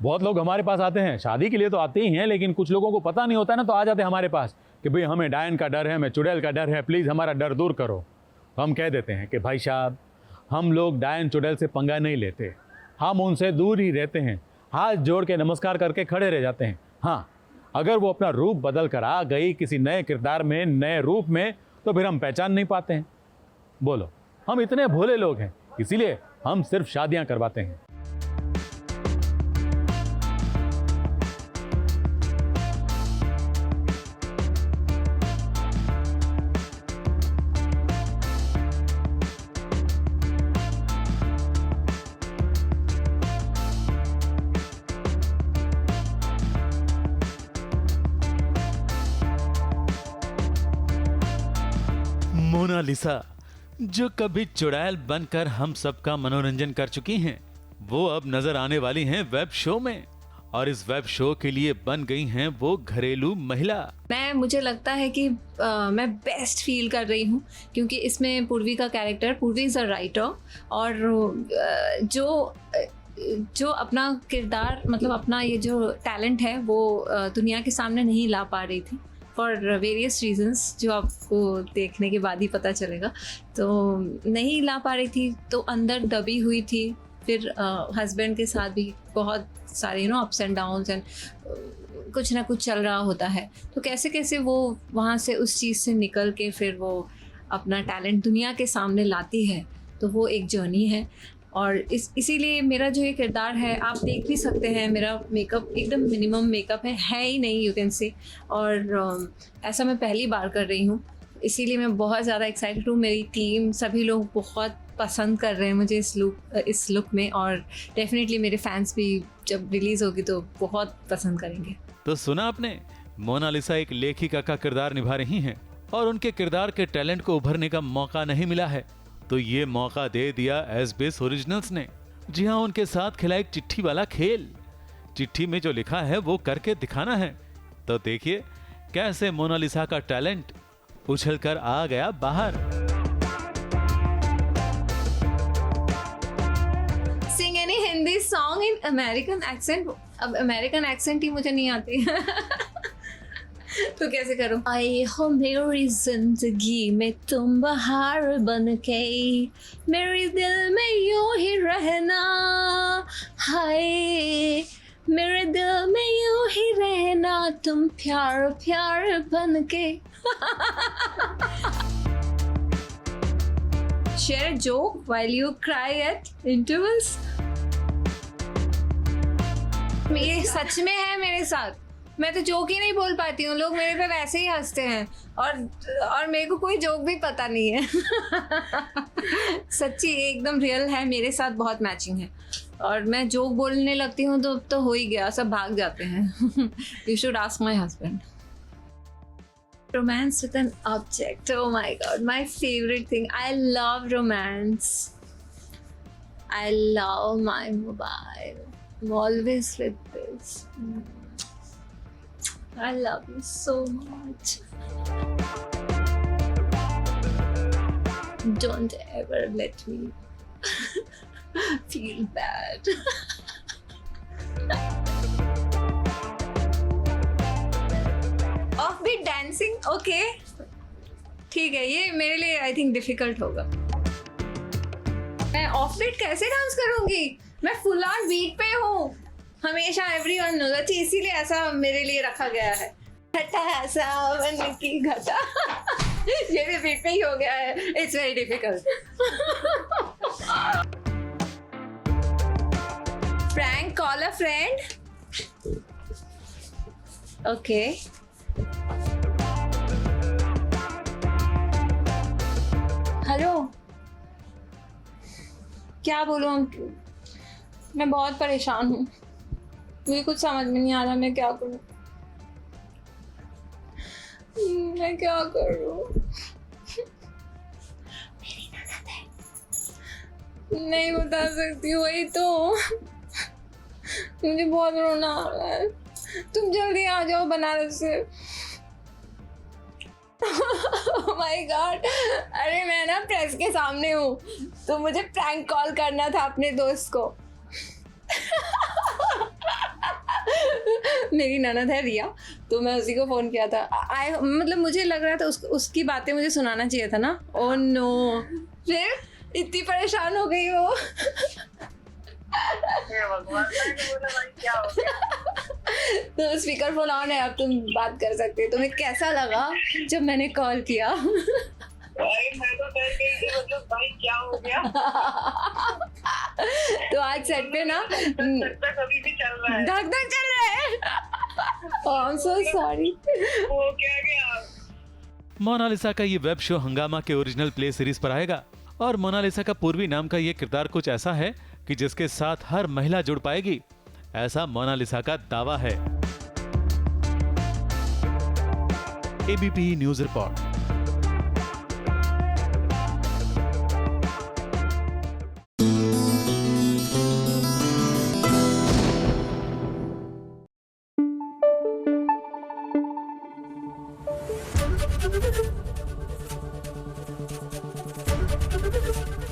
बहुत लोग हमारे पास आते हैं, शादी के लिए तो आते ही हैं, लेकिन कुछ लोगों को पता नहीं होता है ना, तो आ जाते हैं हमारे पास कि भाई हमें डायन का डर है, हमें चुड़ैल का डर है, प्लीज़ हमारा डर दूर करो। तो हम कह देते हैं कि भाई साहब, हम लोग डायन चुड़ैल से पंगा नहीं लेते, हम उनसे दूर ही रहते हैं, हाथ जोड़ के नमस्कार करके खड़े रह जाते हैं। हाँ, अगर वो अपना रूप बदल कर आ गई किसी नए किरदार में, नए रूप में, तो फिर हम पहचान नहीं पाते हैं। बोलो, हम इतने भोले लोग हैं, इसीलिए हम सिर्फ शादियां करवाते हैं। मोनालिसा, जो कभी चुड़ैल बनकर हम सबका मनोरंजन कर चुकी हैं, वो अब नजर आने वाली हैं वेब शो में। और इस वेब शो के लिए बन गई हैं वो घरेलू महिला। मुझे लगता है कि मैं बेस्ट फील कर रही हूँ, क्योंकि इसमें पूर्वी का कैरेक्टर, पूर्वी इज़ अ राइटर, और जो अपना किरदार, मतलब अपना ये जो टैलेंट है वो दुनिया के सामने नहीं ला पा रही थी फॉर वेरियस रीजंस, जो आपको देखने के बाद ही पता चलेगा। तो नहीं ला पा रही थी, तो अंदर दबी हुई थी। फिर हस्बैंड के साथ भी बहुत सारे अप्स एंड डाउन्स एंड कुछ ना कुछ चल रहा होता है। तो कैसे कैसे वो वहाँ से उस चीज़ से निकल के फिर वो अपना टैलेंट दुनिया के सामने लाती है। तो वो एक जर्नी है, और इसीलिए मेरा जो ये किरदार है, आप देख भी सकते हैं, मेरा मेकअप एकदम मिनिमम मेकअप है ही नहीं, यू कैन से। और ऐसा मैं पहली बार कर रही हूँ, इसीलिए मैं बहुत ज़्यादा एक्साइटेड हूँ। मेरी टीम, सभी लोग बहुत पसंद कर रहे हैं मुझे इस लुक में, और डेफिनेटली मेरे फैंस भी जब रिलीज़ होगी तो बहुत पसंद करेंगे। तो सुना आपने, मोनालिसा एक लेखिका का किरदार निभा रही हैं, और उनके किरदार के टैलेंट को उभरने का मौका नहीं मिला है, तो ये मौका दे दिया एसबीएस ओरिजिनल्स ने। जी हाँ, उनके साथ खिला एक चिट्ठी वाला खेल। चिट्ठी में जो लिखा है वो करके दिखाना है। तो देखिए कैसे मोनालिसा का टैलेंट उछल कर आ गया बाहर। सिंग any Hindi song in American accent. अब अमेरिकन एक्सेंट ही मुझे नहीं आती तो कैसे करूं? आई हो मेरी जिंदगी में तुम बहार बन के, मेरे दिल में यूं ही रहना, हाय मेरे दिल में यूं ही रहना, तुम प्यार प्यार बन के। Share a joke while you cry at intervals. ये सच में है मेरे साथ, मैं तो जोक ही नहीं बोल पाती हूँ, लोग मेरे पे वैसे ही हंसते हैं, और मेरे को कोई जोक भी पता नहीं है सच्ची एकदम रियल है, मेरे साथ बहुत मैचिंग है। और मैं जोक बोलने लगती हूँ तो हो ही गया, सब भाग जाते हैं you should ask my husband. Romance with an object, oh my god, my favorite thing. I love romance. I love my mobile. I'm always with this. I love you so much. Don't ever let me feel bad. Offbeat dancing, okay. ठीक है, ये मेरे लिए I think difficult होगा। मैं offbeat कैसे dance करूंगी? मैं फुल ऑन बीट पे हूँ हमेशा, एवरीवन नोज। अच्छी, इसीलिए ऐसा मेरे लिए रखा गया है। घटा सावन की घटा ये भी बीट पे ही हो गया है। It's very difficult. Prank call a friend, okay. Hello, क्या बोलूं? मैं बहुत परेशान हूँ, मुझे कुछ समझ में नहीं आ रहा मैं क्या करूं। मैं क्या करूं? मेरी ननद है, नहीं बता सकती, वही तो मुझे बहुत रोना आ रहा है। तुम जल्दी आ जाओ बनारस से। माय गॉड, अरे मैं ना प्रेस के सामने हूँ, तो मुझे प्रैंक कॉल करना था अपने दोस्त को। मेरी ननद है रिया, तो मैं उसी को फ़ोन किया था। मतलब मुझे लग रहा था उसकी बातें मुझे सुनाना चाहिए था ना। ओह नो, फिर इतनी परेशान हो गई वो। भगवान, मैंने बोला भाई क्या हो गया? तो स्पीकर फोन ऑन है, अब तुम बात कर सकते हो। तुम्हें कैसा लगा जब मैंने कॉल किया? भाई मैं तो डर गई थी, मतलब भाई क्या हो गया? तो आज सेट पे ना धक अभी भी चल रहा है। धक धक चल रहा है। I am so sorry. हो क्या गया? मोनालिसा का ये वेब शो हंगामा के ओरिजिनल प्ले सीरीज पर आएगा और मोनालिसा का पूर्वी नाम का ये किरदार कुछ ऐसा है कि जिसके साथ हर महिला जुड़ पाएगी, ऐसा मोनालिसा का दावा है। ABP news report.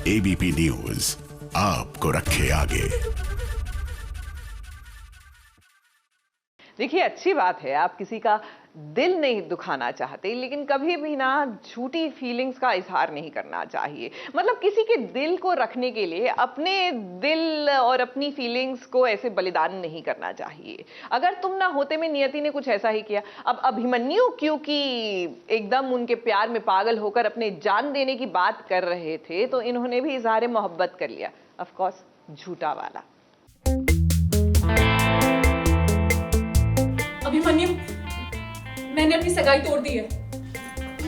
ABP news आपको रखे आगे। देखिए, अच्छी बात है आप किसी का दिल नहीं दुखाना चाहते, लेकिन कभी भी ना झूठी फीलिंग्स का इजहार नहीं करना चाहिए। मतलब किसी के दिल को रखने के लिए अपने दिल और अपनी फीलिंग्स को ऐसे बलिदान नहीं करना चाहिए। अगर तुम ना होते में नियति ने कुछ ऐसा ही किया। अब अभिमन्यु क्योंकि एकदम उनके प्यार में पागल होकर अपने जान देने की बात कर रहे थे, तो इन्होंने भी इजहार मोहब्बत कर लिया, ऑफ कोर्स झूठा वाला। अभिमन्यु, मैंने अपनी सगाई तोड़ दी है।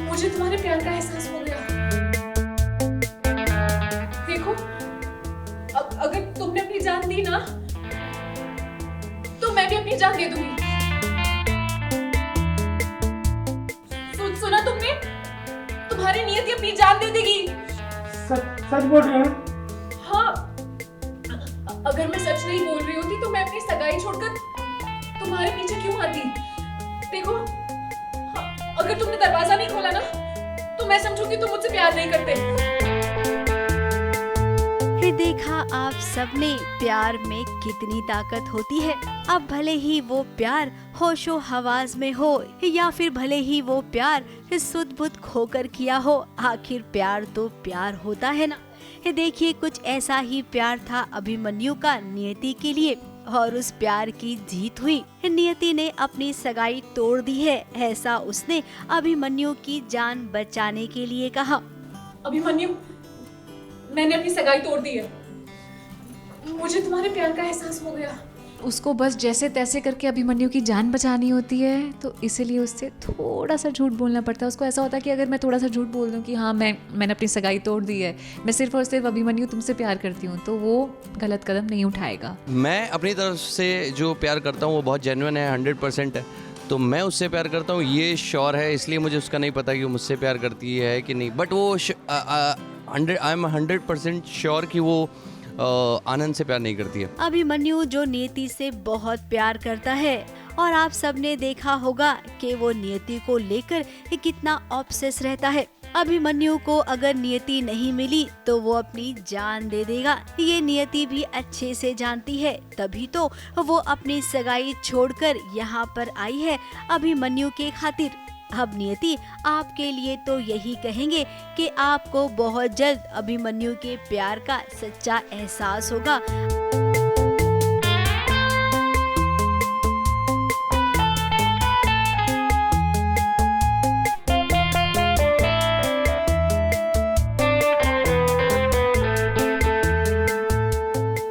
मुझे तुम्हारे प्यार का एहसास हो गया। देखो, अगर तुमने अपनी जान दी ना, तो मैं भी अपनी जान दे दूंगी। सुना तुमने? तुम्हारी नियति अपनी जान दे देगी। सच बोल रहे हैं? हाँ, अगर मैं सच नहीं बोल रही होती तो मैं अपनी सगाई छोड़कर तुम्हारे पीछे क्यों आती? देखो, अगर तुमने दरवाजा नहीं खोला ना, तो मैं समझूंगी तुम मुझसे प्यार नहीं करते। फिर देखा आप सबने प्यार में कितनी ताकत होती है। अब भले ही वो प्यार होशो हवास में हो या फिर भले ही वो प्यार सुध बुध खोकर किया हो, आखिर प्यार तो प्यार होता है ना। देखिए, कुछ ऐसा ही प्यार था अभिमन्यु का नियति के लिए और उस प्यार की जीत हुई। नियति ने अपनी सगाई तोड़ दी है, ऐसा उसने अभिमन्यु की जान बचाने के लिए कहा। अभिमन्यु, मैंने अपनी सगाई तोड़ दी है। मुझे तुम्हारे प्यार का एहसास हो गया। उसको बस जैसे तैसे करके अभिमन्यु की जान बचानी होती है, तो इसीलिए उससे थोड़ा सा झूठ बोलना पड़ता है। उसको ऐसा होता है कि अगर मैं थोड़ा सा झूठ बोल दूं कि हाँ मैंने अपनी सगाई तोड़ दी है, मैं सिर्फ और सिर्फ अभिमन्यु तुमसे प्यार करती हूँ, तो वो गलत कदम नहीं उठाएगा। मैं अपनी तरफ से जो प्यार करता हूँ वो बहुत जेन्युइन है, 100% है। तो मैं उससे प्यार करता हूँ, ये श्योर है। इसलिए मुझे उसका नहीं पता कि वो मुझसे प्यार करती है कि नहीं, बट वो आई एम 100% श्योर कि वो आनंद से प्यार नहीं करती है। अभिमन्यु जो नियति से बहुत प्यार करता है और आप सबने देखा होगा कि वो नियति को लेकर कितना ऑब्सेस रहता है। अभिमन्यु को अगर नियति नहीं मिली तो वो अपनी जान दे देगा, ये नियति भी अच्छे से जानती है, तभी तो वो अपनी सगाई छोड़कर यहाँ पर आई है अभिमन्यु के खातिर। अब नियति आपके लिए तो यही कहेंगे कि आपको बहुत जल्द अभिमन्यु के प्यार का सच्चा एहसास होगा।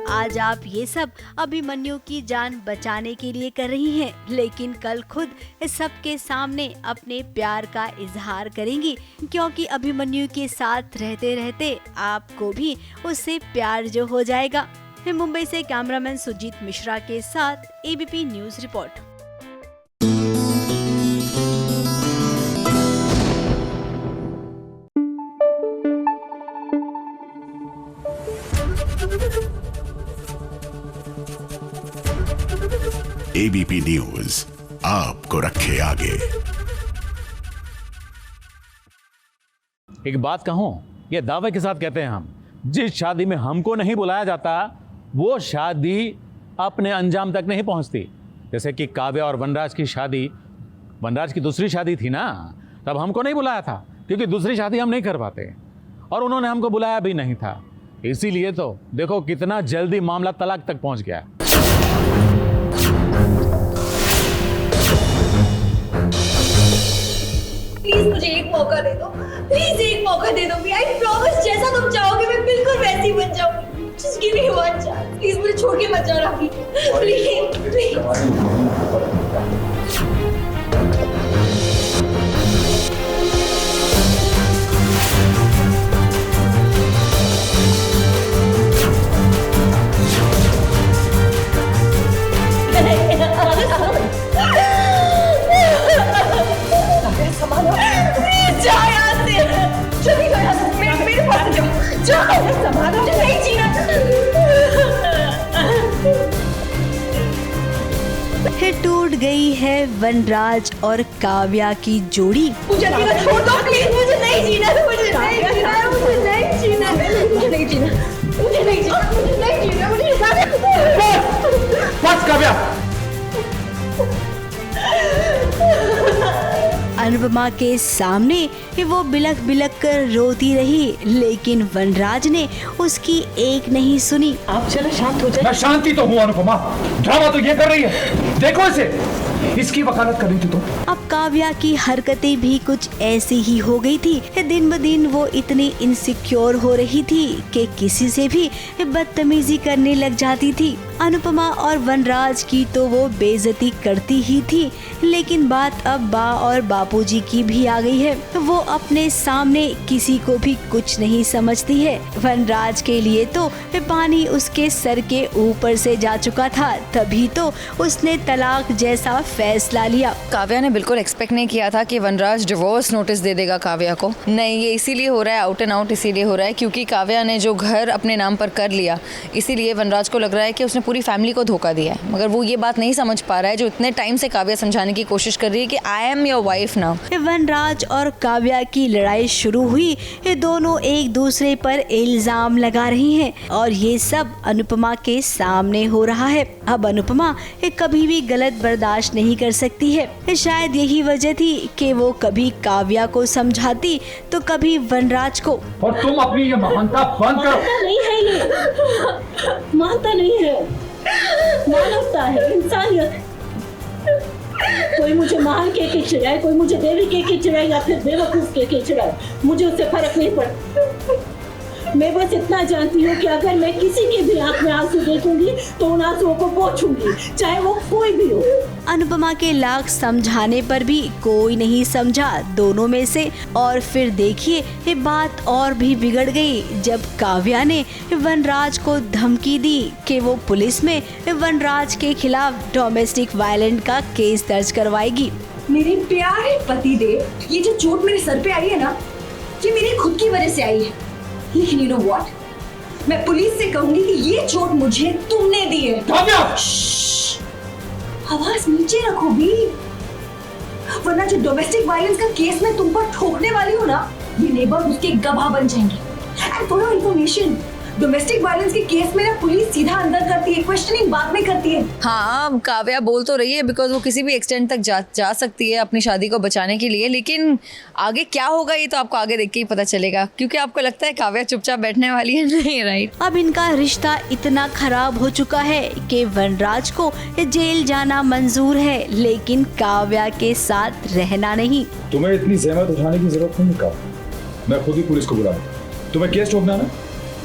आज आप ये सब अभिमन्यु की जान बचाने के लिए कर रही हैं, लेकिन कल खुद सबके सामने अपने प्यार का इजहार करेंगी, क्योंकि अभिमन्यु के साथ रहते रहते आपको भी उससे प्यार जो हो जाएगा। मुंबई से कैमरामैन सुजीत मिश्रा के साथ ABP news report. ABP news आपको रखे आगे। एक बात कहूं, ये दावे के साथ कहते हैं हम, जिस शादी में हमको नहीं बुलाया जाता वो शादी अपने अंजाम तक नहीं पहुंचती। जैसे कि काव्या और वनराज की शादी, वनराज की दूसरी शादी थी ना, तब हमको नहीं बुलाया था क्योंकि दूसरी शादी हम नहीं कर पाते, और उन्होंने हमको बुलाया भी नहीं था। इसीलिए तो देखो कितना जल्दी मामला तलाक तक पहुंच गया। प्लीज मुझे एक मौका दे दो, प्लीज एक मौका दे दो। आई प्रॉमिस, जैसा तुम चाहोगे मैं बिल्कुल वैसी बन जाऊंगी। Just give me one chance, please मुझे छोड़ के मत जाओ राखी, प्लीज प्लीज। टूट गई है वनराज और काव्या की जोड़ी। मुझे छोड़ दो प्लीज, मुझे नहीं जीना, मुझे नहीं जीना, मुझे नहीं जीना, मुझे नहीं जीना, मुझे नहीं जीना, मुझे नहीं जीना, मुझे बस काव्या। अनुपमा के सामने वो बिलख बिलख कर रोती रही, लेकिन वनराज ने उसकी एक नहीं सुनी। आप चलो शांत हो जाए। मैं शांति तो हूँ अनुपमा, ड्रामा तो ये कर रही है, देखो इसे, इसकी वकालत कर रही थी तुम। अब काव्या की हरकतें भी कुछ ऐसी ही हो गई थी। दिन ब दिन वो इतनी इनसिक्योर हो रही थी कि किसी से भी बदतमीजी करने लग जाती थी। अनुपमा और वनराज की तो वो बेइज्जती करती ही थी, लेकिन बात अब बा और बापूजी की भी आ गई है। वो अपने सामने किसी को भी कुछ नहीं समझती है। वनराज के लिए तो पानी उसके सर के ऊपर से जा चुका था, तभी तो उसने तलाक जैसा फैसला लिया। काव्या ने बिल्कुल एक्सपेक्ट नहीं किया था कि वनराज डिवोर्स नोटिस दे देगा काव्या को। नहीं, ये इसीलिए हो रहा है, आउट एंड आउट इसीलिए हो रहा है क्योंकि काव्या ने जो घर अपने नाम पर कर लिया, इसीलिए वनराज को लग रहा है कि उसने पूरी फैमिली को धोखा दिया है। मगर वो ये बात नहीं समझ पा रहा है जो इतने टाइम से काव्या समझाने की कोशिश कर रही है कि I am your wife now. Vanraj और काव्या की लड़ाई शुरू हुई। ये दोनों एक दूसरे पर इल्जाम लगा रही हैं और ये सब अनुपमा के सामने हो रहा है। अब अनुपमा कभी भी गलत बर्दाश्त नहीं कर सकती है। शायद यही वजह थी कि वो कभी काव्या को समझाती तो कभी वनराज को। और तुम अपनी ये महानता बंद करो। नहीं है ये, मानता नहीं है, मानवता है, इंसानियत। कोई मुझे महान के चिढ़ाए, कोई मुझे देवी के चिढ़ाए या फिर बेवकूफ के चिढ़ाए, मुझे उससे फर्क नहीं पड़ता। मैं बस इतना जानती हूँ कि अगर मैं किसी के भी आंख में आंसू देखूंगी तो उन आंसुओं को पोंछूंगी, चाहे वो कोई भी हो। अनुपमा के लाख समझाने पर भी कोई नहीं समझा दोनों में से। और फिर देखिए ये बात और भी बिगड़ गई जब काव्या ने वनराज को धमकी दी कि वो पुलिस में वनराज के खिलाफ डोमेस्टिक वायलेंस का केस दर्ज करवाएगी। मेरे प्यारे पति देव, ये जो चोट मेरे सर पे आई है ना, ये मेरी खुद की वजह से आई है। लेकिन you know what? मैं पुलिस से कहूंगी कि ये चोट मुझे तुमने दी है। आवाज नीचे रखो भी, वरना जो डोमेस्टिक वायलेंस का केस मैं तुम पर ठोकने वाली हूँ ना, ये नेबर उसके गवाह बन जाएंगे। And for your information, domestic violence के केस में ना पुलिस सीधा अंदर करती है, क्वेश्चनिंग बाद में करती है। हाँ, काव्या बोल तो रही है बिकॉज वो किसी भी एक्सटेंट तक जा सकती है अपनी शादी को बचाने के लिए, लेकिन आगे क्या होगा ये तो आपको आगे देख के ही पता चलेगा। क्योंकि आपको लगता है काव्या चुपचाप बैठने वाली है, नहीं राइट। अब इनका रिश्ता इतना खराब हो चुका है कि वनराज को जेल जाना मंजूर है, लेकिन काव्या के साथ रहना नहीं। तुम्हें इतनी जहमत उठाने की जरूरत नहीं काव्या, मैं खुद ही पुलिस को बुला दूं। तुम्हें केस ठोकना है ना,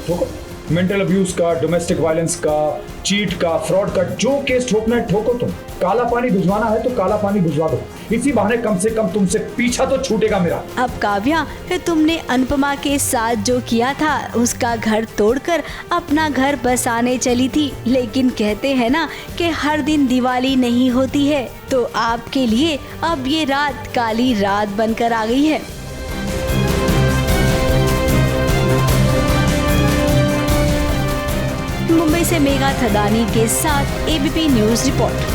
ठोको। मेंटल अब्यूज का, डोमेस्टिक वायलेंस का, चीट का, फ्रॉड का, जो केस ठोकना है ठोको। तुम काला पानी भिजवाना है तो काला पानी भिजवा दो, इसी बहाने कम से कम तुमसे पीछा तो छूटेगा मेरा। अब काव्या, तुमने अनुपमा के साथ जो किया था उसका घर तोड़कर अपना घर बसाने चली थी, लेकिन कहते हैं ना कि हर दिन दिवाली नहीं होती है, तो आपके लिए अब ये रात काली रात बनकर आ गई है। मुंबई से मेघा थदानी के साथ ABP news report.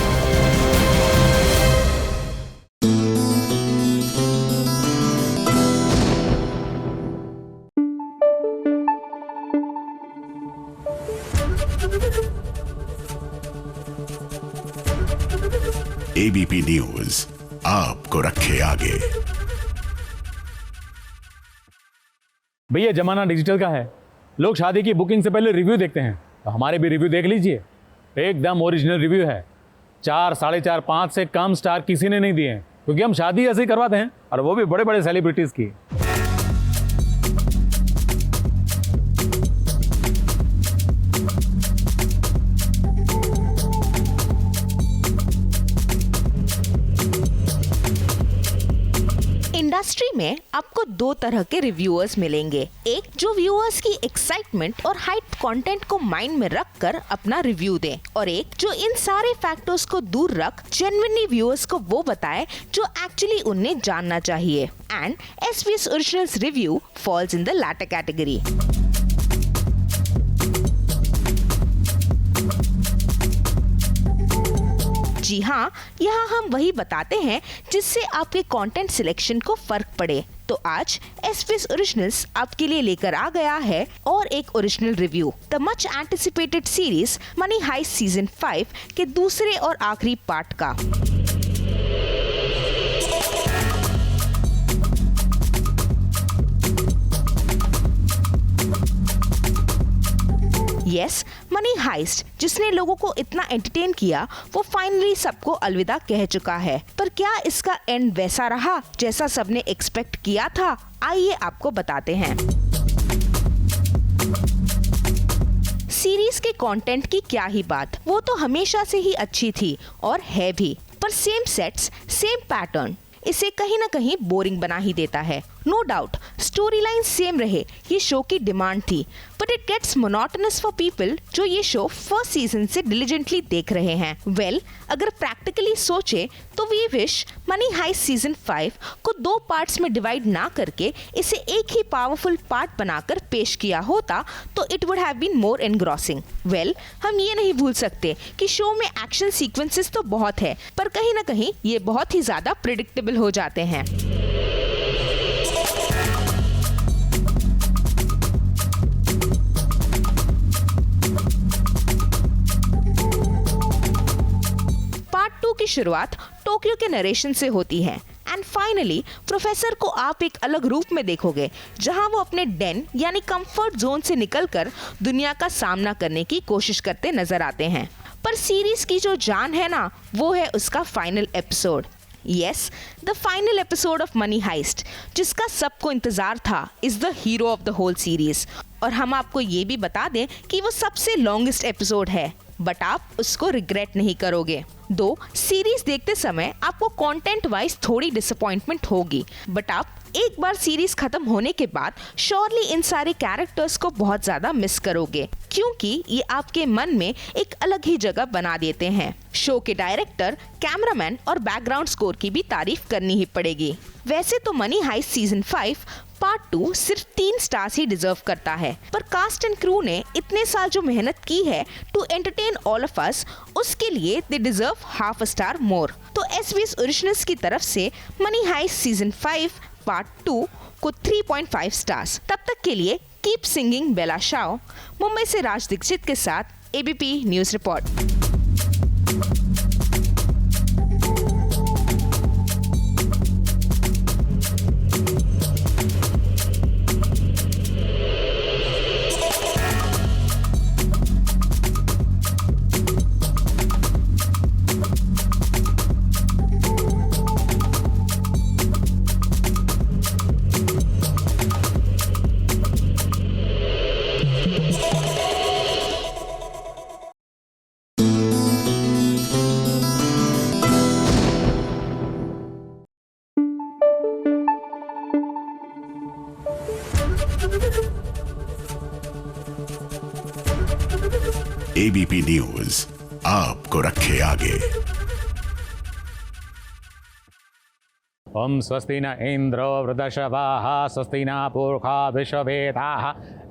ABP news आपको रखे आगे। भैया जमाना डिजिटल का है, लोग शादी की बुकिंग से पहले रिव्यू देखते हैं, तो हमारे भी रिव्यू देख लीजिए। एकदम ओरिजिनल रिव्यू है, 4, 4.5, 5 से कम स्टार किसी ने नहीं दिए हैं, क्योंकि हम शादी ऐसे ही करवाते हैं, और वो भी बड़े बड़े सेलिब्रिटीज की। इंडस्ट्री में आपको 2 तरह के रिव्यूअर्स मिलेंगे। एक जो व्यूअर्स की एक्साइटमेंट और हाइप कंटेंट को माइंड में रखकर अपना रिव्यू दें, और एक जो इन सारे फैक्टर्स को दूर रख जेन्युइनली व्यूअर्स को वो बताए जो एक्चुअली उन्हें जानना चाहिए। And SBS originals review falls in the latter category. जी हाँ, यहाँ हम वही बताते हैं जिससे आपके कंटेंट सिलेक्शन को फर्क पड़े। तो आज एसबीएस ओरिजिनल्स आपके लिए लेकर आ गया है और एक original review, the much anticipated series Money Heist season 5 के दूसरे और आखिरी पार्ट का। यस, मनी हाइस्ट जिसने लोगों को इतना एंटरटेन किया वो फाइनली सबको अलविदा कह चुका है। पर क्या इसका एंड वैसा रहा जैसा सबने एक्सपेक्ट किया था? आइए आपको बताते हैं। सीरीज के कंटेंट की क्या ही बात, वो तो हमेशा से ही अच्छी थी और है भी, पर सेम सेट्स सेम पैटर्न इसे कहीं ना कहीं बोरिंग बना ही देता है। No doubt story line same रहे ये शो की डिमांड थी, but it gets monotonous for people जो ये शो फर्स्ट सीजन से डिलिजेंटली देख रहे हैं। वेल, अगर प्रैक्टिकली सोचे तो we wish Money Heist season 5 को 2 पार्ट्स में डिवाइड ना करके इसे एक ही पावरफुल पार्ट बनाकर पेश किया होता तो it would have been more engrossing. Well, हम ये नहीं भूल सकते कि शो में एक्शन सीक्वेंसेस तो बहुत है, पर कहीं ना कहीं ये बहुत ही ज्यादा प्रिडिक्टेबल हो जाते हैं। पार्ट 2 की शुरुआत टोक्यो के नरेशन से होती है एंड फाइनली प्रोफेसर को आप एक अलग रूप में देखोगे, जहां वो अपने डेन यानी कंफर्ट जोन से निकलकर दुनिया का सामना करने की कोशिश करते नजर आते हैं। पर सीरीज की जो जान है ना, वो है उसका final episode. Yes, the final episode of Money Heist जिसका सबको इंतजार था is the hero of the whole series. और हम आपको ये भी बता दें कि वो सबसे लॉन्गेस्ट एपिसोड है, बट आप उसको रिग्रेट नहीं करोगे। दो सीरीज देखते समय आपको कंटेंट वाइज थोड़ी डिसअपॉइंटमेंट होगी, बट आप एक बार सीरीज खत्म होने के बाद श्योरली इन सारे कैरेक्टर्स को बहुत ज्यादा मिस करोगे, क्योंकि ये आपके मन में एक अलग ही जगह बना देते हैं। शो के डायरेक्टर, कैमरामैन और बैकग्राउंड स्कोर की भी तारीफ करनी ही पड़ेगी। वैसे तो मनी हाइस्ट सीजन 5 पार्ट 2 सिर्फ 3 स्टार्स ही डिजर्व करता है, पर कास्ट एंड क्रू ने इतने साल जो मेहनत की है to entertain all of us, उसके लिए they deserve half a star more. तो एसबीएस ओरिजिनल्स की तरफ से मनी हाइस्ट सीजन 5 पार्ट 2 को 3.5 स्टार्स। तब तक के लिए कीप सिंगिंग बेला शाओ। मुंबई से राज दीक्षित के साथ ABP news report. ABP news आपको रखे आगे। ओम स्वस्ति न इंद्रो वृद्धश्रवाः स्वस्ति न पूर्वा विश्ववेदाः।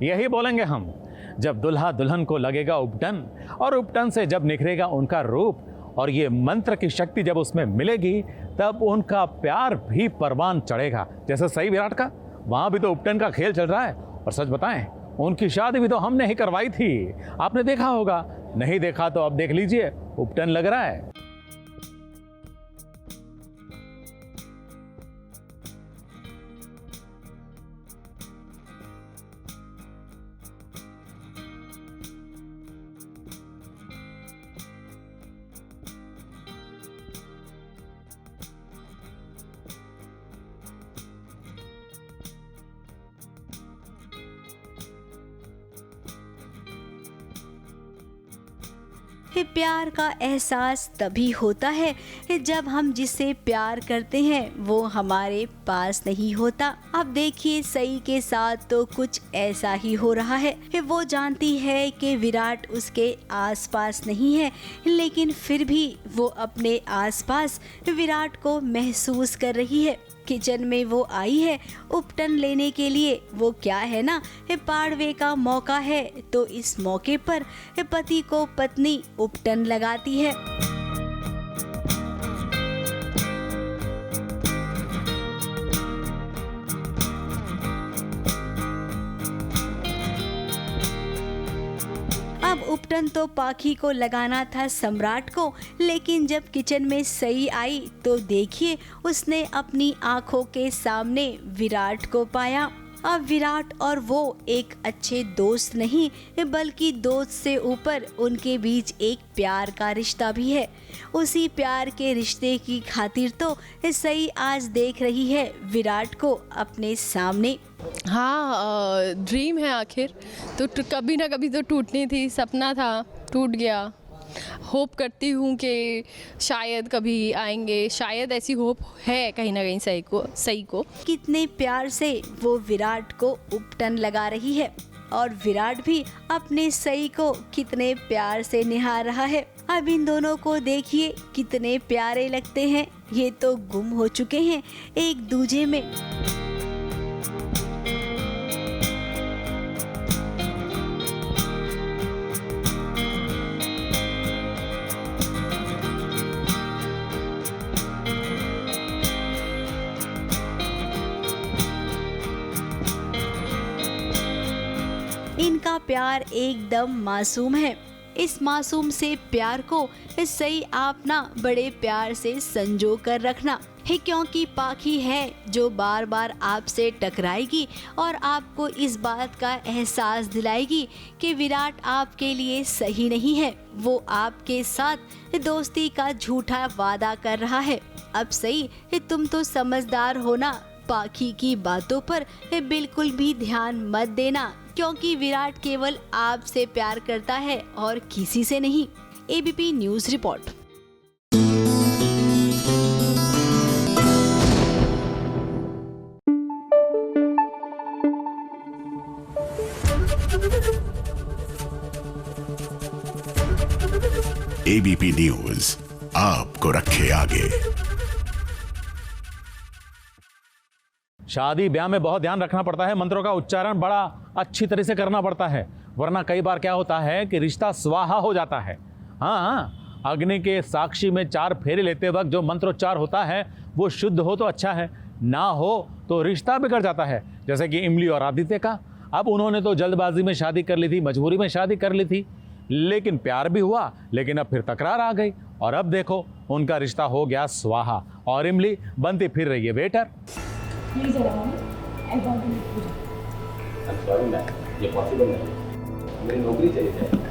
यही बोलेंगे हम जब दुल्हा दुल्हन को लगेगा उपटन, और उपटन से जब निखरेगा उनका रूप और ये मंत्र की शक्ति जब उसमें मिलेगी, तब उनका प्यार भी परवान चढ़ेगा। जैसे सही विराट का वहाँ भी तो उपटन का खेल चल रहा है। और सच बताएं, उनकी शादी भी तो हमने ही करवाई थी। आपने देखा होगा, नहीं देखा तो अब देख लीजिए, उपटन लग रहा है। प्यार का एहसास तभी होता है जब हम जिससे प्यार करते हैं वो हमारे पास नहीं होता। अब देखिए सई के साथ तो कुछ ऐसा ही हो रहा है। वो जानती है कि विराट उसके आसपास नहीं है, लेकिन फिर भी वो अपने आसपास विराट को महसूस कर रही है। किचन में वो आई है उपटन लेने के लिए। वो क्या है ना, पाड़वे का मौका है तो इस मौके पर पति को पत्नी उपटन लगाती है। अब उपटन तो पाखी को लगाना था सम्राट को, लेकिन जब किचन में सई आई तो देखिए उसने अपनी आंखों के सामने विराट को पाया। अब विराट और वो एक अच्छे दोस्त नहीं बल्कि दोस्त से ऊपर उनके बीच एक प्यार का रिश्ता भी है। उसी प्यार के रिश्ते की खातिर तो सई आज देख रही है विराट को अपने सामने। हाँ, ड्रीम है आखिर तो कभी ना कभी तो टूटनी थी, सपना था, टूट गया। होप करती हूँ कि शायद कभी आएंगे, शायद ऐसी होप है कहीं ना कहीं सई को। कितने प्यार से वो विराट को उपटन लगा रही है और विराट भी अपने सई को कितने प्यार से निहार रहा है। अब इन दोनों को देखिए कितने प्यारे लगते हैं। ये तो गुम हो चुके हैं एक दूजे में। इनका प्यार एकदम मासूम है। इस मासूम से प्यार को सही आप ना बड़े प्यार से संजो कर रखना है, क्योंकि पाखी है जो बार बार आपसे टकराएगी और आपको इस बात का एहसास दिलाएगी कि विराट आपके लिए सही नहीं है। वो आपके साथ दोस्ती का झूठा वादा कर रहा है। अब सही तुम तो समझदार हो ना, पाखी की बातों पर बिल्कुल भी ध्यान मत देना, क्योंकि विराट केवल आपसे प्यार करता है और किसी से नहीं। ABP news report. ABP news आपको रखे आगे। शादी ब्याह में बहुत ध्यान रखना पड़ता है, मंत्रों का उच्चारण बड़ा अच्छी तरह से करना पड़ता है, वरना कई बार क्या होता है कि रिश्ता स्वाहा हो जाता है। हाँ, अग्नि के साक्षी में 4 फेरे लेते वक्त जो मंत्रोच्चार होता है वो शुद्ध हो तो अच्छा है, ना हो तो रिश्ता बिगड़ जाता है। जैसे कि इमली और आदित्य का। अब उन्होंने तो जल्दबाजी में शादी कर ली थी, मजबूरी में शादी कर ली थी, लेकिन प्यार भी हुआ, लेकिन अब फिर तकरार आ गई और अब देखो उनका रिश्ता हो गया स्वाहा और इमली बनती फिर रही है waiter. Please I want to meet Pooja. I am sorry ma'am, ये पॉसिबल नहीं, मेरी नौकरी चली जाएगी।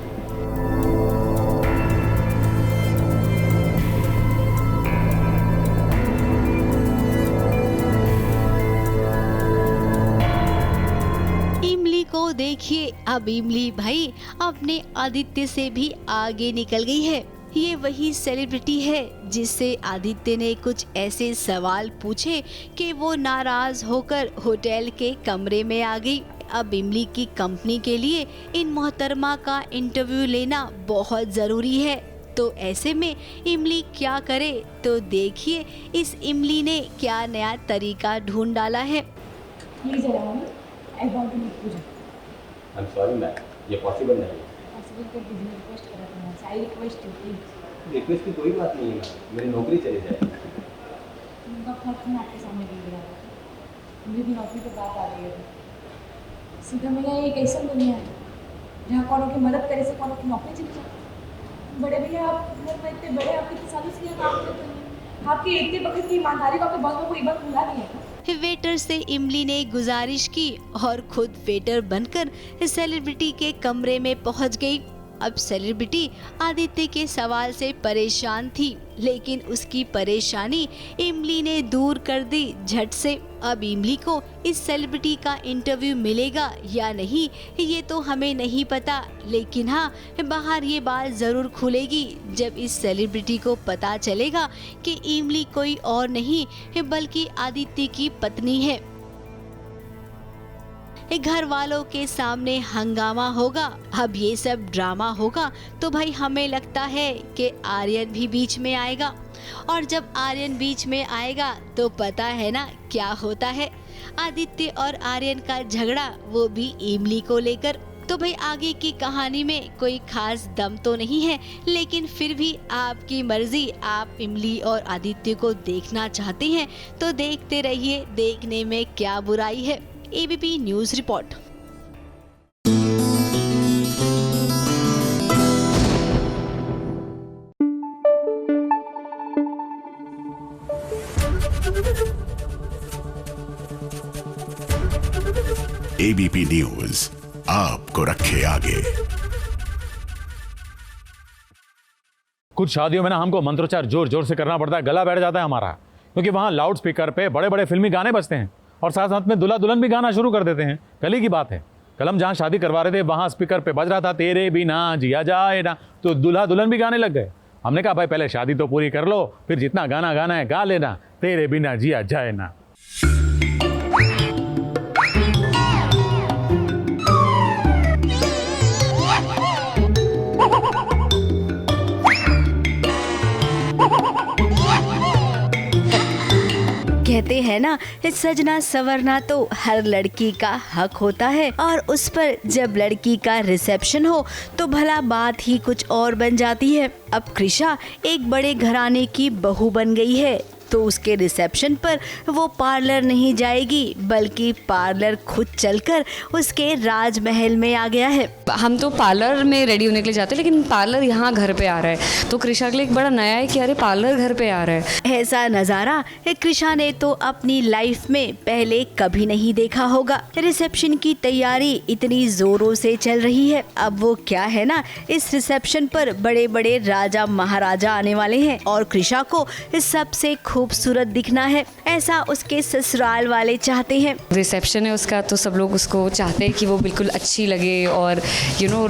इमली को देखिए, अब इमली भाई अपने आदित्य से भी आगे निकल गई है। ये वही सेलिब्रिटी है जिससे आदित्य ने कुछ ऐसे सवाल पूछे कि वो नाराज होकर होटल के कमरे में आ गई। अब इमली की कंपनी के लिए इन मोहतरमा का इंटरव्यू लेना बहुत ज़रूरी है, तो ऐसे में इमली क्या करे, तो देखिए इस इमली ने क्या नया तरीका ढूंढ डाला है। Please I want to meet Pooja. I am sorry ma'am, ये पॉसिबल नहीं है। रिक्वेस्ट कर रहा था, I request you please. Request की कोई बात नहीं है, मेरी नौकरी चली जाएगी। उनका खर्च मैं आपके सामने दे रहा हूँ, मुझे भी नौकरी पे बात आ रही है। सीधा मेरा एक ऐसा दुनिया है जहाँ कौनों की मदद करे से कौनों की नौकरी चली जाए। बड़े भैया आप घर में इतने बड़े, आपके इतने सालों से काम करते हैं, आपकी इतने वक्त की ईमानदारी को आपके बॉस को एक बार भुला दिया था। वेटर से इमली ने गुजारिश की और खुद वेटर बनकर सेलिब्रिटी के कमरे में पहुंच गई। अब सेलिब्रिटी आदित्य के सवाल से परेशान थी, लेकिन उसकी परेशानी इमली ने दूर कर दी झट से। अब इमली को इस सेलिब्रिटी का इंटरव्यू मिलेगा या नहीं ये तो हमें नहीं पता, लेकिन हाँ बाहर ये बात जरूर खुलेगी जब इस सेलिब्रिटी को पता चलेगा कि इमली कोई और नहीं बल्कि आदित्य की पत्नी है। घर वालों के सामने हंगामा होगा। अब ये सब ड्रामा होगा तो भाई हमें लगता है कि आर्यन भी बीच में आएगा, और जब आर्यन बीच में आएगा तो पता है ना क्या होता है, आदित्य और आर्यन का झगड़ा, वो भी इमली को लेकर। तो भाई आगे की कहानी में कोई खास दम तो नहीं है, लेकिन फिर भी आपकी मर्जी। आप इमली और आदित्य को देखना चाहते हैं तो देखते रहिए, देखने में क्या बुराई है। ABP news report. ABP news आपको रखे आगे। कुछ शादियों में ना हमको मंत्रोच्चार जोर जोर से करना पड़ता है, गला बैठ जाता है हमारा, क्योंकि वहाँ लाउड स्पीकर पे बड़े बड़े फिल्मी गाने बजते हैं और साथ साथ में दूल्हा दुल्हन भी गाना शुरू कर देते हैं। कल ही की बात है, कल हम जहाँ शादी करवा रहे थे वहाँ स्पीकर पे बज रहा था तेरे बिना जिया जाए ना, तो दूल्हा दुल्हन भी गाने लग गए। हमने कहा भाई पहले शादी तो पूरी कर लो, फिर जितना गाना गाना है गा लेना, तेरे बिना जिया जाए ना। कहते हैं ना सजना संवरना तो हर लड़की का हक होता है, और उस पर जब लड़की का रिसेप्शन हो तो भला बात ही कुछ और बन जाती है। अब कृषा एक बड़े घराने की बहू बन गई है तो उसके रिसेप्शन पर वो पार्लर नहीं जाएगी, बल्कि पार्लर खुद चलकर उसके राजमहल में आ गया है। हम तो पार्लर में रेडी होने के लिए जाते हैं, लेकिन पार्लर यहाँ घर पे आ रहा है, तो कृषा के लिए एक बड़ा नया है कि अरे पार्लर घर पे आ रहा है। ऐसा नज़ारा कृषा ने तो अपनी लाइफ में पहले कभी नहीं देखा होगा। रिसेप्शन की तैयारी इतनी जोरों से चल रही है। अब वो क्या है ना, इस रिसेप्शन पर बड़े बड़े राजा महाराजा आने वाले हैं और कृषा को सबसे खूबसूरत दिखना है, ऐसा उसके ससुराल वाले चाहते हैं। रिसेप्शन है उसका तो सब लोग उसको चाहते हैं कि वो बिल्कुल अच्छी लगे और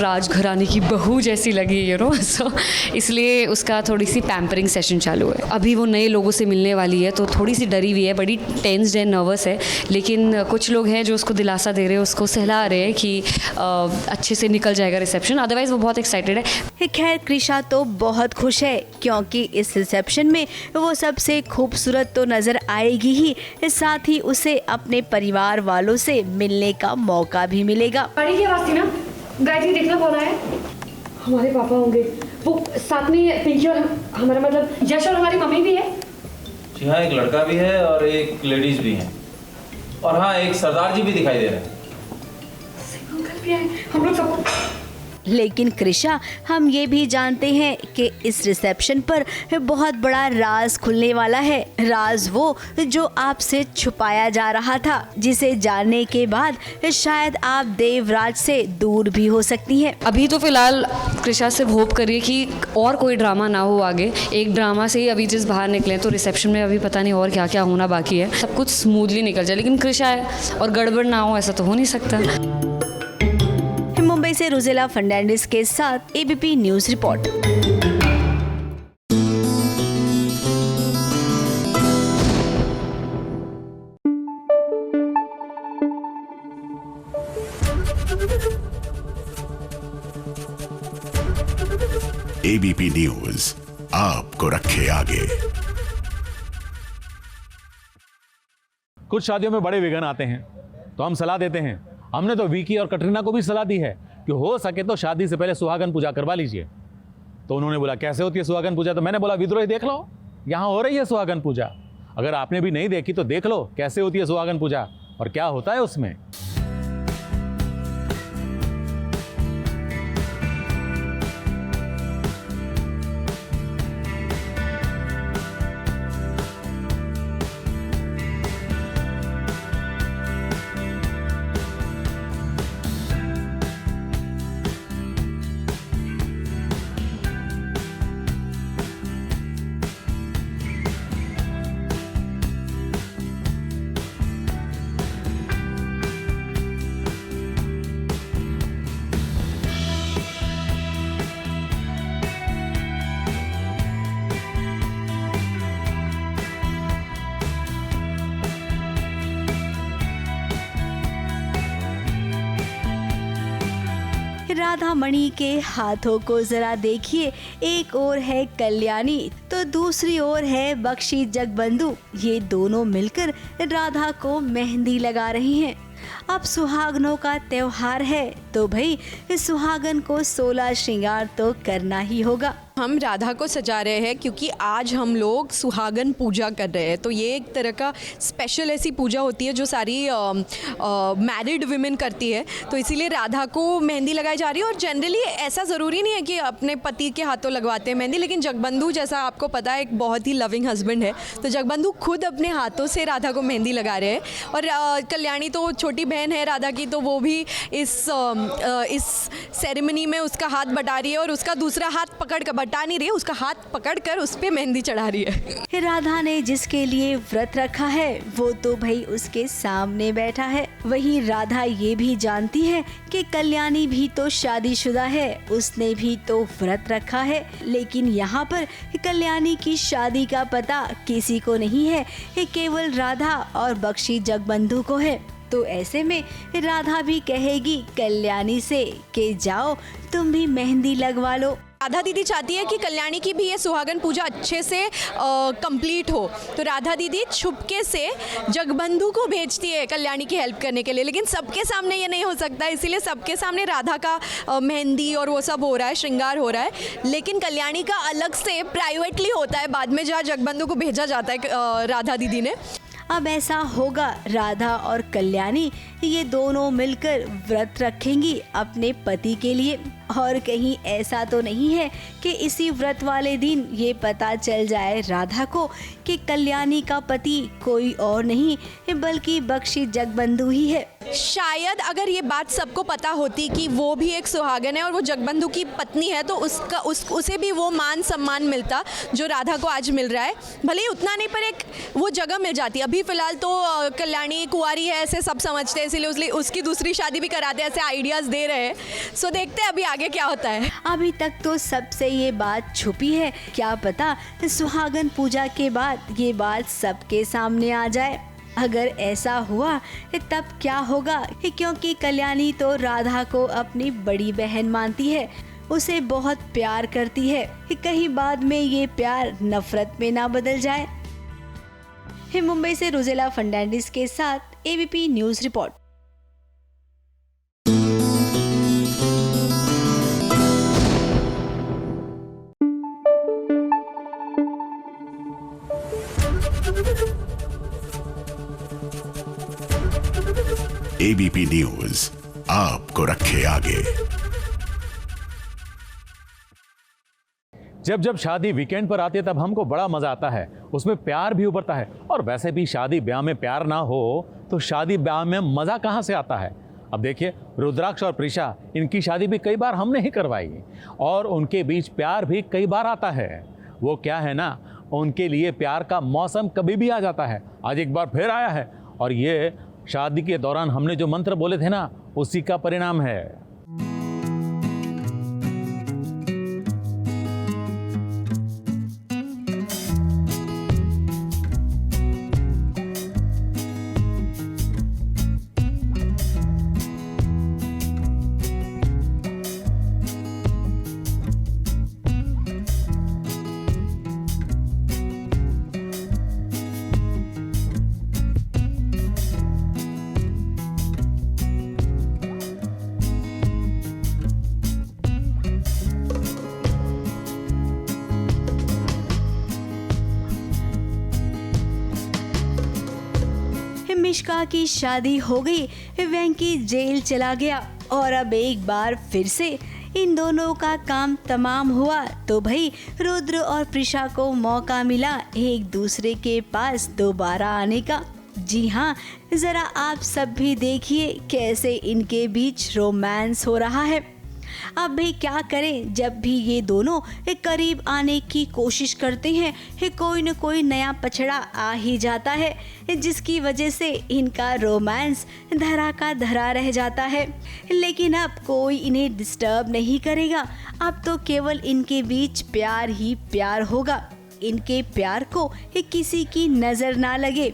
राजघराने की बहू जैसी लगे सो इसलिए उसका थोड़ी सी पैम्परिंग सेशन चालू है। अभी वो नए लोगों से मिलने वाली है तो थोड़ी सी डरी हुई है, बड़ी टेंस्ड है, नर्वस है, लेकिन कुछ लोग हैं जो उसको दिलासा दे रहे हैं, उसको सहला रहे हैं कि अच्छे से निकल जाएगा रिसेप्शन, अदरवाइज वो बहुत एक्साइटेड है। खैर कृषा तो बहुत खुश है क्योंकि इस रिसेप्शन में वो सबसे खूबसूरत तो नजर आएगी ही, साथ ही उसे अपने परिवार वालों से मिलने का मौका भी मिलेगा। गाड़ी की आवाज़ थी ना, गायत्री देखना कौन है? हमारे पापा होंगे, वो साथ में पिंकी और हमारा मतलब यश और हमारी मम्मी भी है। जी हाँ, एक लड़का भी है और एक लेडीज भी हैं, और हाँ एक सरदार जी भी दिखाई दे रहे हैं। अंकल भी आए, हम लोग सबको। लेकिन कृषा हम ये भी जानते हैं कि इस रिसेप्शन पर बहुत बड़ा राज खुलने वाला है। राज वो जो आपसे छुपाया जा रहा था, जिसे जानने के बाद शायद आप देवराज से दूर भी हो सकती हैं। अभी तो फिलहाल कृषा से होप करिए कि और कोई ड्रामा ना हो आगे। एक ड्रामा से ही अभी जिस बाहर निकले तो रिसेप्शन में अभी पता नहीं और क्या क्या होना बाकी है, सब कुछ स्मूथली निकल जाए, लेकिन कृषा है और गड़बड़ ना हो ऐसा तो हो नहीं सकता। मुंबई से रुजेला फर्नांडिस के साथ ABP news report. ABP news आपको रखे आगे। कुछ शादियों में बड़े विघ्न आते हैं तो हम सलाह देते हैं। हमने तो विकी और कटरीना को भी सलाह दी है कि हो सके तो शादी से पहले सुहागन पूजा करवा लीजिए। तो उन्होंने बोला कैसे होती है सुहागन पूजा? तो मैंने बोला विद्रोही देख लो, यहाँ हो रही है सुहागन पूजा। अगर आपने भी नहीं देखी तो देख लो कैसे होती है सुहागन पूजा और क्या होता है उसमें। राधा मणि के हाथों को जरा देखिए, एक ओर है कल्याणी तो दूसरी ओर है बख्शी जगबंधु। ये दोनों मिलकर राधा को मेहंदी लगा रही हैं। अब सुहागनों का त्योहार है तो भाई सुहागन को 16 श्रृंगार तो करना ही होगा। हम राधा को सजा रहे हैं क्योंकि आज हम लोग सुहागन पूजा कर रहे हैं। तो ये एक तरह का स्पेशल ऐसी पूजा होती है जो सारी मैरिड विमेन करती है, तो इसीलिए राधा को मेहंदी लगाई जा रही है। और जनरली ऐसा ज़रूरी नहीं है कि अपने पति के हाथों लगवाते हैं मेहंदी, लेकिन जगबंधु जैसा आपको पता है एक बहुत ही लविंग हस्बैंड है, तो जगबंधु खुद अपने हाथों से राधा को मेहंदी लगा रहे हैं। और कल्याणी तो छोटी बहन है राधा की, तो वो भी इस सेरेमनी में उसका हाथ बटा रही है और उसका दूसरा हाथ पकड़ कर, बटा नहीं रही है, उसका हाथ पकड़कर उस पे मेहंदी चढ़ा रही है। राधा ने जिसके लिए व्रत रखा है वो तो भाई उसके सामने बैठा है। वहीं राधा ये भी जानती है कि कल्याणी भी तो शादीशुदा है, उसने भी तो व्रत रखा है, लेकिन यहाँ पर कल्याणी की शादी का पता किसी को नहीं है, केवल राधा और बख्शी जगबंधु को है। तो ऐसे में राधा भी कहेगी कल्याणी से कि जाओ तुम भी मेहंदी लगवा लो। राधा दीदी चाहती है कि कल्याणी की भी ये सुहागन पूजा अच्छे से कंप्लीट हो, तो राधा दीदी छुपके से जगबंधु को भेजती है कल्याणी की हेल्प करने के लिए, लेकिन सबके सामने ये नहीं हो सकता, इसीलिए सबके सामने राधा का मेहंदी और वो सब हो रहा है, श्रृंगार हो रहा है, लेकिन कल्याणी का अलग से प्राइवेटली होता है बाद में, जहाँ जगबंधु को भेजा जाता है राधा दीदी ने। अब ऐसा होगा, राधा और कल्याणी ये दोनों मिलकर व्रत रखेंगी अपने पति के लिए। और कहीं ऐसा तो नहीं है कि इसी व्रत वाले दिन ये पता चल जाए राधा को कि कल्याणी का पति कोई और नहीं बल्कि बख्शी जगबंधु ही है। शायद अगर ये बात सबको पता होती कि वो भी एक सुहागन है और वो जगबंधु की पत्नी है, तो उसे भी वो मान सम्मान मिलता जो राधा को आज मिल रहा है। भले ही उतना नहीं, पर एक वो जगह मिल जाती। अभी फिलहाल तो कल्याणी कुंवारी है ऐसे सब समझते हैं, इसीलिए उसकी दूसरी शादी भी कराते हैं, ऐसे आइडियाज़ दे रहे हैं। सो देखते हैं अभी आगे क्या होता है। अभी तक तो सबसे ये बात छुपी है, क्या पता सुहागन पूजा के बाद ये बात सबके सामने आ जाए। अगर ऐसा हुआ तब क्या होगा, क्योंकि कल्याणी तो राधा को अपनी बड़ी बहन मानती है, उसे बहुत प्यार करती है, कहीं बाद में ये प्यार नफरत में ना बदल जाए। मुंबई से रोजेला फर्नांडिस के साथ ABP news report. ABP news आपको रखे आगे। जब शादी वीकेंड पर आती है तब हमको बड़ा मजा आता है, उसमें प्यार भी उभरता है। और वैसे भी शादी ब्याह में प्यार ना हो तो शादी ब्याह में मजा कहाँ से आता है। अब देखिए रुद्राक्ष और प्रिशा, इनकी शादी भी कई बार हमने ही करवाई और उनके बीच प्यार भी कई बार आता है। वो क्या है ना, उनके लिए प्यार का मौसम कभी भी आ जाता है। आज एक बार फिर आया है और ये शादी के दौरान हमने जो मंत्र बोले थे ना, उसी का परिणाम है। मिश्का की शादी हो गई, वेंकी जेल चला गया और अब एक बार फिर से इन दोनों का काम तमाम हुआ तो भाई रुद्र और प्रिशा को मौका मिला एक दूसरे के पास दोबारा आने का। जी हाँ, जरा आप सब भी देखिए कैसे इनके बीच रोमांस हो रहा है। अब भी क्या करें, जब भी ये दोनों करीब आने की कोशिश करते हैं कोई न कोई नया पछड़ा आ ही जाता है, जिसकी वजह से इनका रोमांस धरा का धरा रह जाता है। लेकिन अब कोई इन्हें डिस्टर्ब नहीं करेगा, अब तो केवल इनके बीच प्यार ही प्यार होगा। इनके प्यार को किसी की नजर ना लगे।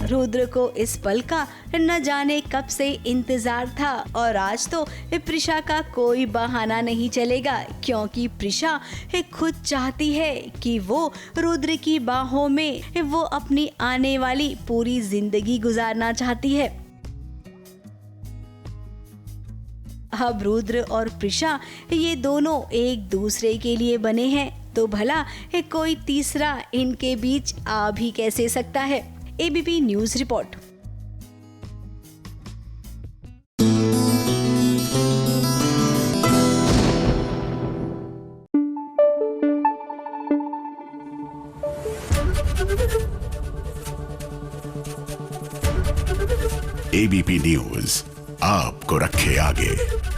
रुद्र को इस पल का न जाने कब से इंतजार था और आज तो प्रिशा का कोई बहाना नहीं चलेगा, क्योंकि प्रिशा खुद चाहती है कि वो रुद्र की बाहों में वो अपनी आने वाली पूरी जिंदगी गुजारना चाहती है। अब रुद्र और प्रिशा ये दोनों एक दूसरे के लिए बने हैं, तो भला कोई तीसरा इनके बीच आ भी कैसे सकता है। ABP news report. ABP news आपको रखे आगे।